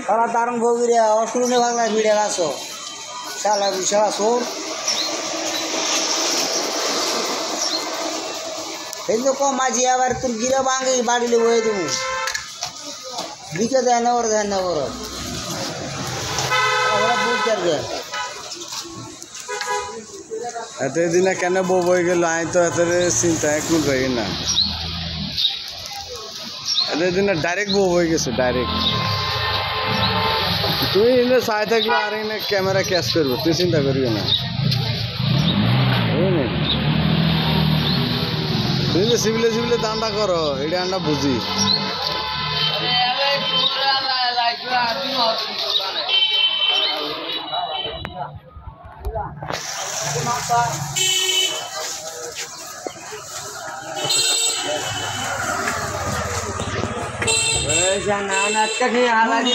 Kalau tarung bogi dia, osulnya bangla video laso. Salah bisa laso. Itu kok maji abar tur gira bangi badi le boy tu. Dikit dah na orang. Agak buat kerja. এত দিনে কেন বউ বই গেল আমি তো এত চিন্তা একটু রই না এত দিনে ডাইরেক্ট বউ বই গেছে ডাইরেক্ট তুই এনে চাই থাকলে আর এনে ক্যামেরা ক্যাচ করবো তুই চিন্তা করবি না তুই যে সিভিলে সিভিলে দান্ডা করো এটা আমরা বুঝি Jangan nak kaki halal